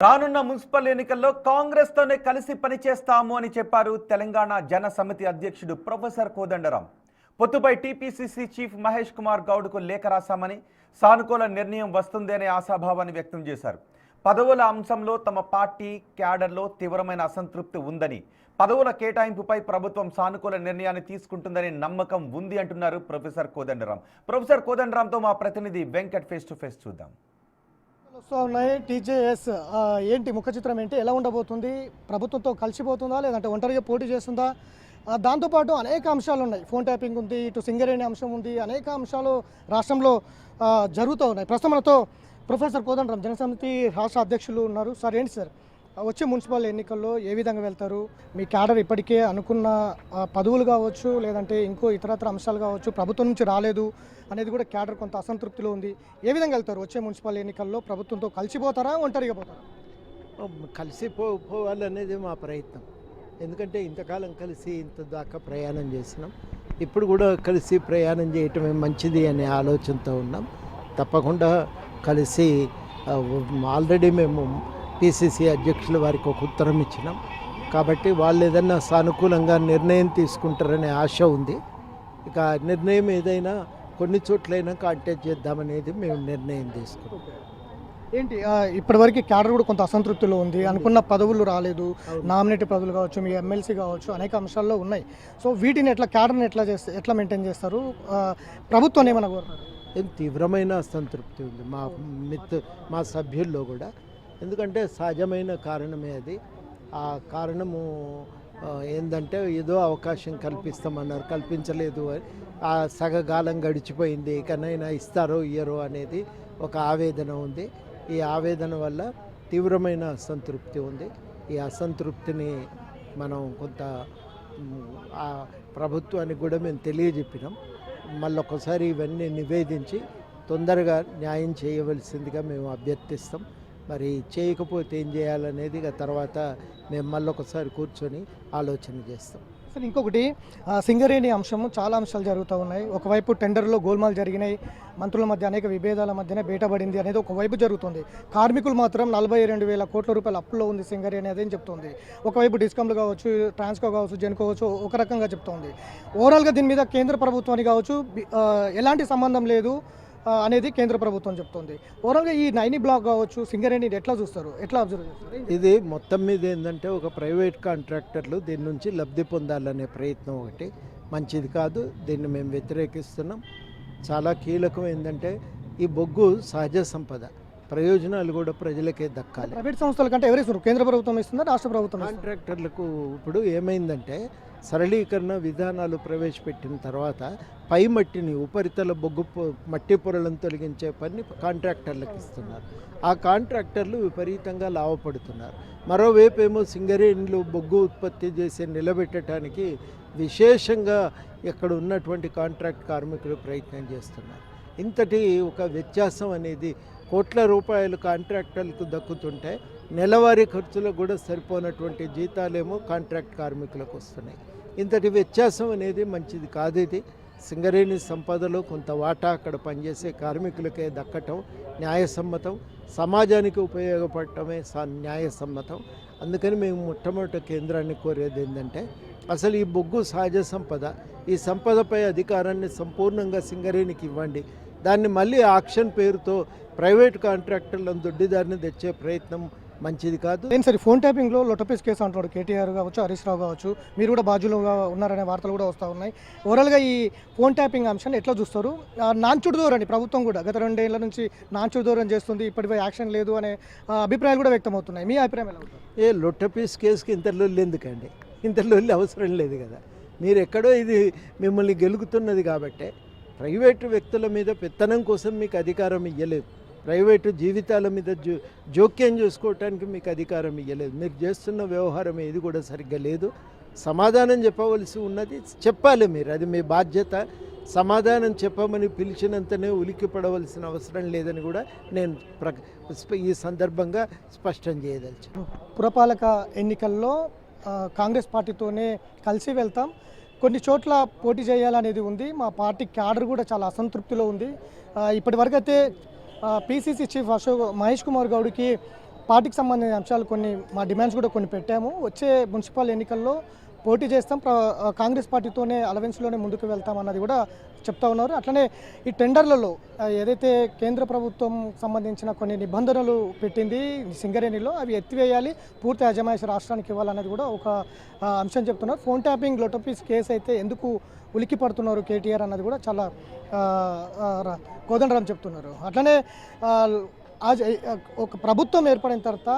రానున్న మున్సిపల్ ఎన్నికల్లో కాంగ్రెస్ తోనే కలిసి పనిచేస్తాము అని చెప్పారు తెలంగాణ జన సమితి అధ్యక్షుడు ప్రొఫెసర్ కోదండరాం. పొత్తుపై టీపీసీసీ చీఫ్ మహేష్ కుమార్ గౌడ్కు లేఖ రాశామని, సానుకూల నిర్ణయం వస్తుందనే ఆశాభావాన్ని వ్యక్తం చేశారు. పదవుల అంశంలో తమ పార్టీ క్యాడర్లో తీవ్రమైన అసంతృప్తి ఉందని, పదవుల కేటాయింపుపై ప్రభుత్వం సానుకూల నిర్ణయాన్ని తీసుకుంటుందని నమ్మకం ఉంది అంటున్నారు ప్రొఫెసర్ కోదండరాం. ప్రొఫెసర్ కోదండరాంతో మా ప్రతినిధి వెంకట్ ఫేస్ టు ఫేస్ చూద్దాం. వస్తూ ఉన్నాయి. టీజేఎస్ ఏంటి ముఖ చిత్రం ఏంటి, ఎలా ఉండబోతుంది, ప్రభుత్వంతో కలిసిపోతుందా లేదంటే ఒంటరిగా పోటీ చేస్తుందా? దాంతోపాటు అనేక అంశాలు ఉన్నాయి. ఫోన్ ట్యాపింగ్ ఉంది, ఇటు సింగరేణి అంశం ఉంది, అనేక అంశాలు రాష్ట్రంలో జరుగుతూ ఉన్నాయి. ప్రస్తుతం మనతో ప్రొఫెసర్ కోదండరాం జనసమితి రాష్ట్ర అధ్యక్షులు ఉన్నారు. సార్ ఏంటి సార్, వచ్చే మున్సిపల్ ఎన్నికల్లో ఏ విధంగా వెళ్తారు? మీ క్యాడర్ ఇప్పటికే అనుకున్న పదవులు కావచ్చు, లేదంటే ఇంకో ఇతరత్ర అంశాలు కావచ్చు, ప్రభుత్వం నుంచి రాలేదు అనేది కూడా క్యాడర్ కొంత అసంతృప్తిలో ఉంది. ఏ విధంగా వెళ్తారు వచ్చే మున్సిపల్ ఎన్నికల్లో? ప్రభుత్వంతో కలిసిపోతారా, ఒంటరిగా పోతారా? కలిసి పోవాలనేది మా ప్రయత్నం. ఎందుకంటే ఇంతకాలం కలిసి ఇంత దాకా ప్రయాణం చేసినాం. ఇప్పుడు కూడా కలిసి ప్రయాణం చేయటమే మంచిది అనే ఆలోచనతో ఉన్నాం. తప్పకుండా కలిసి ఆల్రెడీ మేము పిసిసి అధ్యక్షుల వారికి ఒక ఉత్తరం ఇచ్చినాం. కాబట్టి వాళ్ళు ఏదన్నా సానుకూలంగా నిర్ణయం తీసుకుంటారనే ఆశ ఉంది. ఇక నిర్ణయం ఏదైనా కొన్ని చోట్లైనా కాంటాక్ట్ చేద్దామనేది మేము నిర్ణయం తీసుకున్నాం. ఏంటి ఇప్పటివరకు క్యాడర్ కూడా కొంత అసంతృప్తిలో ఉంది. అనుకున్న పదవులు రాలేదు, నామినేటెడ్ పదవులు కావచ్చు, మీ ఎమ్మెల్సీ కావచ్చు, అనేక అంశాల్లో ఉన్నాయి. సో వీటిని క్యాడర్ని ఎట్లా మెయింటైన్ చేస్తారు? ప్రభుత్వాన్ని ఏమైనా కోరుతారు? తీవ్రమైన అసంతృప్తి ఉంది మా సభ్యుల్లో కూడా. ఎందుకంటే సహజమైన కారణమే అది. ఆ కారణము ఏంటంటే ఏదో అవకాశం కల్పిస్తామన్నారు, కల్పించలేదు. ఆ సగకాలం గడిచిపోయింది, ఇకనైనా ఇస్తారో ఇయ్యరో అనేది ఒక ఆవేదన ఉంది. ఈ ఆవేదన వల్ల తీవ్రమైన అసంతృప్తి ఉంది. ఈ అసంతృప్తిని మనం కొంత ప్రభుత్వానికి కూడా మేము తెలియజెప్పినాం. మళ్ళొకసారి ఇవన్నీ నివేదించి తొందరగా న్యాయం చేయవలసిందిగా మేము అభ్యర్థిస్తాం. మరి చేయకపోతే ఏం చేయాలనేది తర్వాత మేము మళ్ళొకసారి కూర్చొని ఆలోచన చేస్తాం. సార్ ఇంకొకటి, సింగరేణి అంశము చాలా అంశాలు జరుగుతూ ఉన్నాయి. ఒకవైపు టెండర్లో గోల్మాల్ జరిగినాయి, మంత్రుల మధ్య అనేక విభేదాల మధ్యనే బయటపడింది అనేది ఒకవైపు జరుగుతుంది. కార్మికులు మాత్రం 42,000 కోట్ల రూపాయల అప్పుల్లో ఉంది సింగరేణి అదేం చెప్తుంది. ఒకవైపు డిస్కామ్లు కావచ్చు, ట్రాన్స్కో కావచ్చు, జెన్కో కావచ్చు, ఒక రకంగా చెప్తోంది. ఓవరాల్గా దీని మీద కేంద్ర ప్రభుత్వానికి కావచ్చు ఎలాంటి సంబంధం లేదు అనేది కేంద్ర ప్రభుత్వం చెప్తుంది. ఓవరాల్గా ఈ నైని బ్లాక్ కావచ్చు, సింగరేణి ఎట్లా చూస్తారు, ఎట్లా అబ్జర్వ్ చేస్తారు? ఇది మొత్తం మీద ఏంటంటే ఒక ప్రైవేట్ కాంట్రాక్టర్లు దీని నుంచి లబ్ధి పొందాలనే ప్రయత్నం ఒకటి మంచిది కాదు. దీన్ని మేము వ్యతిరేకిస్తున్నాం. చాలా కీలకం ఏంటంటే ఈ బొగ్గు సహజ సంపద, ప్రయోజనాలు కూడా ప్రజలకే దక్కాలి. ప్రైవేట్ సంస్థల కంటే ఎవరు ఇస్తారు? కేంద్ర ప్రభుత్వం ఇస్తుందా, రాష్ట్ర ప్రభుత్వం? కాంట్రాక్టర్లకు ఇప్పుడు ఏమైందంటే సరళీకరణ విధానాలు ప్రవేశపెట్టిన తర్వాత పై మట్టిని, ఉపరితల బొగ్గు మట్టి పొరలను తొలగించే పని కాంట్రాక్టర్లకు ఇస్తున్నారు. ఆ కాంట్రాక్టర్లు విపరీతంగా లాభపడుతున్నారు. మరోవైపు ఏమో సింగరేణిలో బొగ్గు ఉత్పత్తి చేసి నిలబెట్టడానికి విశేషంగా ఇక్కడ ఉన్నటువంటి కాంట్రాక్ట్ కార్మికులు ప్రయత్నం చేస్తున్నారు. ఇంతటి ఒక వ్యత్యాసం అనేది కోట్ల రూపాయలు కాంట్రాక్టర్లకు దక్కుతుంటే నెలవారీ ఖర్చులకు కూడా సరిపోనటువంటి జీతాలేమో కాంట్రాక్ట్ కార్మికులకు వస్తున్నాయి. ఇంతటి వ్యత్యాసం అనేది మంచిది కాదు. ఇది సింగరేణి సంపదలో కొంత వాటా అక్కడ పనిచేసే కార్మికులకే దక్కటం న్యాయసమ్మతం, సమాజానికి ఉపయోగపడటమే న్యాయసమ్మతం. అందుకని మేము మొట్టమొదటి కేంద్రాన్ని కోరేది ఏంటంటే అసలు ఈ బొగ్గు సహజ సంపద, ఈ సంపదపై అధికారాన్ని సంపూర్ణంగా సింగరేణికి ఇవ్వండి. దాన్ని మళ్ళీ ఆక్షన్ పేరుతో ప్రైవేట్ కాంట్రాక్టర్లను దొడ్డిదారిని తెచ్చే ప్రయత్నం మంచిది కాదు. ఏం సరే, ఫోన్ ట్యాపింగ్లో లొటపీస్ కేసు అంటున్నాడు కేటీఆర్ కావచ్చు, హరీష్ రావు కావచ్చు, మీరు కూడా బాధ్యులుగా ఉన్నారనే వార్తలు కూడా వస్తూ ఉన్నాయి. ఓవరాల్గా ఈ ఫోన్ ట్యాపింగ్ అంశాన్ని ఎట్లా చూస్తారు? నాంచుడు ధోరణి ప్రభుత్వం కూడా గత 2 ఏళ్ల నుంచి నాంచుడు ధోరణి చేస్తుంది, ఇప్పటిపై యాక్షన్ లేదు అనే అభిప్రాయాలు కూడా వ్యక్తమవుతున్నాయి. మీ అభిప్రాయం ఎలా ఉంటుంది? లొట్టపీస్ కేసుకి ఇంత లొల్లి ఎందుకండి? ఇంత లొల్లి అవసరం లేదు కదా. మీరు ఎక్కడో ఇది మిమ్మల్ని గెలుగుతున్నది కాబట్టి ప్రైవేటు వ్యక్తుల మీద పెత్తనం కోసం మీకు అధికారం ఇవ్వలేదు. ప్రైవేటు జీవితాల మీద జోక్యం చేసుకోవటానికి మీకు అధికారం ఇవ్వలేదు. మీరు చేస్తున్న వ్యవహారం ఏది కూడా సరిగ్గా లేదు. సమాధానం చెప్పవలసి ఉన్నది చెప్పాలి మీరు, అది మీ బాధ్యత. సమాధానం చెప్పమని పిలిచినంతనే ఉలిక్కి పడవలసిన అవసరం లేదని కూడా నేను ఈ సందర్భంగా స్పష్టం చేయదలిచాను. పురపాలక ఎన్నికల్లో కాంగ్రెస్ పార్టీతోనే కలిసి వెళ్తాం, కొన్ని చోట్ల పోటీ చేయాలనేది ఉంది. మా పార్టీ క్యాడర్ కూడా చాలా అసంతృప్తిలో ఉంది. ఇప్పటివరకు అయితే పిసిసి చీఫ్ మహేష్ కుమార్ గౌడ్కి పార్టీకి సంబంధించిన అంశాలు కొన్ని మా డిమాండ్స్ కూడా కొన్ని పెట్టాము. వచ్చే మున్సిపల్ ఎన్నికల్లో పోటీ చేస్తాం, కాంగ్రెస్ పార్టీతోనే అలవెన్స్లోనే ముందుకు వెళ్తాం అన్నది కూడా చెప్తా ఉన్నారు. అట్లనే ఈ టెండర్లలో ఏదైతే కేంద్ర ప్రభుత్వం సంబంధించిన కొన్ని నిబంధనలు పెట్టింది సింగరేణిలో, అవి ఎత్తివేయాలి, పూర్తి అజమాయిషి రాష్ట్రానికి ఇవ్వాలన్నది కూడా ఒక అంశం చెప్తున్నారు. ఫోన్ ట్యాపింగ్ లోటోపీస్ కేసు అయితే ఎందుకు ఉలికి పడుతున్నారు కేటీఆర్ అన్నది కూడా చాలా కోదండరాం చెప్తున్నారు. అట్లనే ఒక ప్రభుత్వం ఏర్పడిన తర్వాత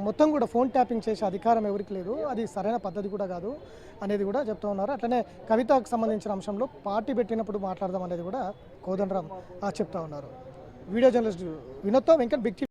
మొత్తం కూడా ఫోన్ ట్యాపింగ్ చేసే అధికారం ఎవరికి లేదు, అది సరైన పద్ధతి కూడా కాదు అనేది కూడా చెప్తూ ఉన్నారు. అట్లనే కవితకు సంబంధించిన అంశంలో పార్టీ పెట్టినప్పుడు మాట్లాడదాం అనేది కూడా కోదండరాం చెప్తా ఉన్నారు. వీడియో జర్నలిస్ట్ వినోద్తో వెంకట్, బిగ్ టీవీ.